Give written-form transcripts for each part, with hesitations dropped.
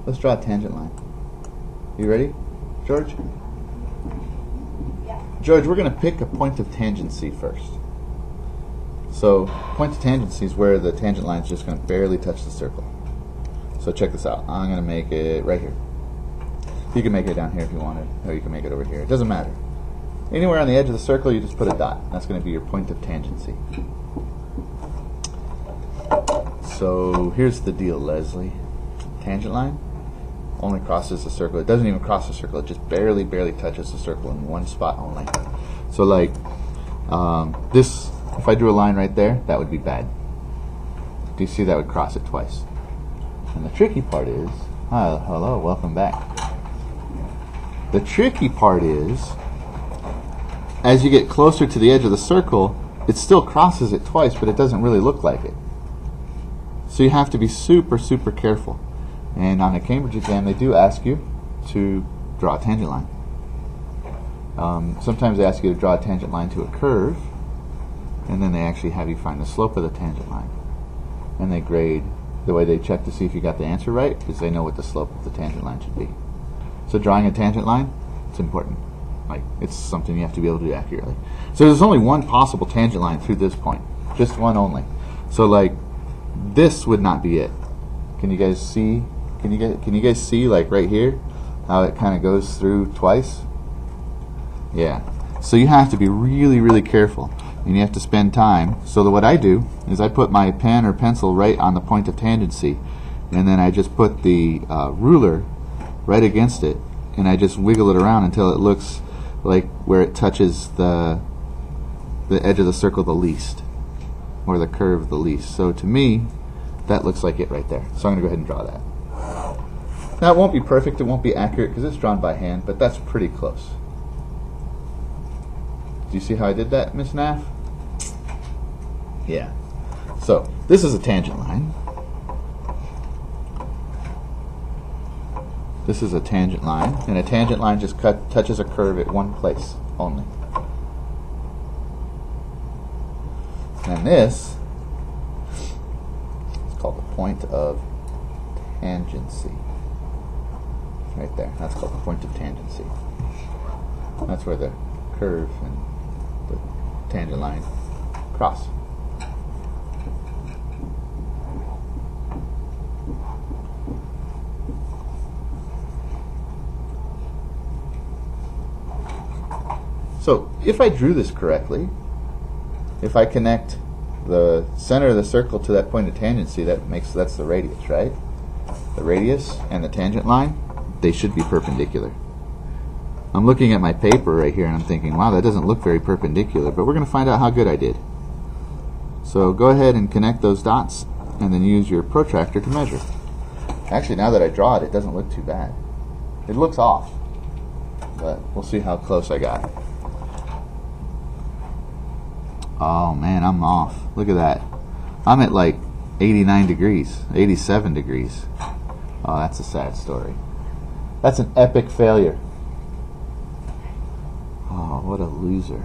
Let's draw a tangent line. You ready, George? Yeah. George, we're going to pick a point of tangency first. So, point of tangency is where the tangent line is just going to barely touch the circle. So check this out. I'm going to make it right here. You can make it down here if you wanted, or you can make it over here. It doesn't matter. Anywhere on the edge of the circle, you just put a dot. That's going to be your point of tangency. So here's the deal, Leslie. Tangent line only crosses the circle. It doesn't even cross the circle. It just barely touches the circle in one spot only. So like this, if I drew a line right there, that would be bad. Do you see that would cross it twice? And the tricky part is, hello, welcome back. The tricky part is, as you get closer to the edge of the circle, it still crosses it twice, but it doesn't really look like it. So you have to be super careful. And on a Cambridge exam, they do ask you to draw a tangent line. Sometimes they ask you to draw a tangent line to a curve, and then they actually have you find the slope of the tangent line. And they grade. The way they check to see if you got the answer right is they know what the slope of the tangent line should be. So drawing a tangent line, it's important. Like, it's something you have to be able to do accurately. So there's only one possible tangent line through this point, just one only. So like, this would not be it. Can you guys see? Can you guys see, like right here, how it kind of goes through twice? Yeah. So you have to be really careful, and you have to spend time. So that what I do is I put my pen or pencil right on the point of tangency, and then I just put the ruler right against it, and I just wiggle it around until it looks like where it touches the edge of the circle the least, or the curve the least. So to me, that looks like it right there. So I'm going to go ahead and draw that. Now it won't be perfect, it won't be accurate because it's drawn by hand, but that's pretty close. Do you see how I did that, Miss Naff? Yeah. So this is a tangent line. This is a tangent line, and a tangent line just touches a curve at one place only. And this is called the point of tangency. Right there. That's called the point of tangency. That's where the curve and the tangent line cross. So if I drew this correctly, if I connect the center of the circle to that point of tangency, that's the radius, right? The radius and the tangent line, they should be perpendicular. I'm looking at my paper right here and I'm thinking, wow, that doesn't look very perpendicular, but we're going to find out how good I did. So go ahead and connect those dots and then use your protractor to measure. Actually, now that I draw it, it doesn't look too bad. It looks off, but we'll see how close I got. Oh man, I'm off. Look at that. I'm at like 89 degrees, 87 degrees. Oh, that's a sad story. That's an epic failure. Oh, what a loser.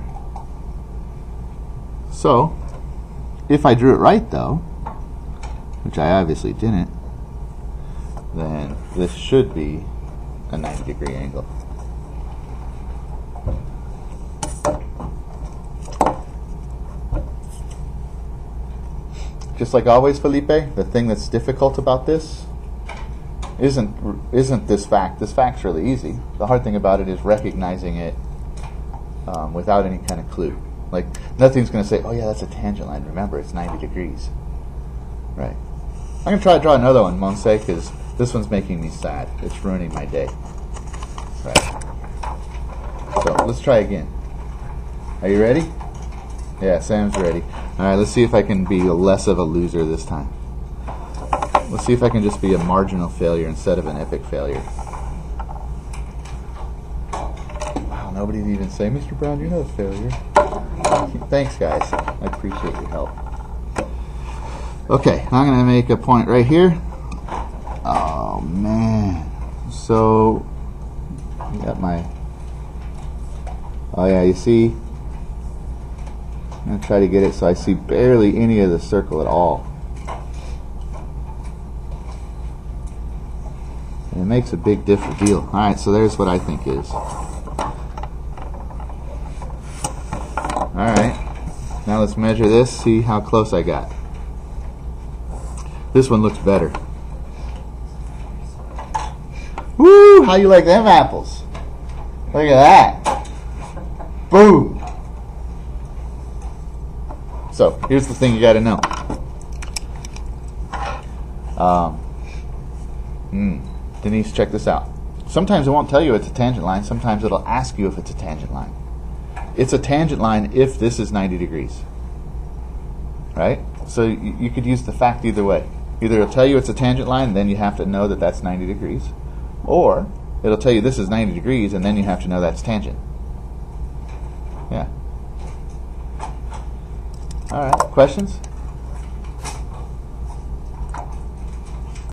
So, if I drew it right though, which I obviously didn't, then this should be a 90-degree angle. Just like always, Felipe, the thing that's difficult about this isn't this fact. This fact's really easy. The hard thing about it is recognizing it without any kind of clue. Like, nothing's going to say, oh yeah, that's a tangent line. Remember, it's 90 degrees. Right. I'm going to try to draw another one, Monse, because this one's making me sad. It's ruining my day. Right. So, let's try again. Are you ready? Yeah, Sam's ready. Alright, let's see if I can be less of a loser this time. Let's see if I can just be a marginal failure instead of an epic failure. Wow, nobody'd even say, Mr. Brown, you're not a failure. Thanks, guys. I appreciate your help. Okay, I'm going to make a point right here. Oh, man. So, I got my... Oh, yeah, you see... I'm going to try to get it so I see barely any of the circle at all. And it makes a big deal. All right, so there's what I think is. All right, now let's measure this, see how close I got. This one looks better. Woo! How you like them apples? Look at that. Boom! So, here's the thing you got to know. Denise, check this out. Sometimes it won't tell you it's a tangent line. Sometimes it'll ask you if it's a tangent line. It's a tangent line if this is 90 degrees. Right? So you could use the fact either way. Either it'll tell you it's a tangent line, then you have to know that that's 90 degrees. Or it'll tell you this is 90 degrees, and then you have to know that's tangent. Yeah. All right. Questions?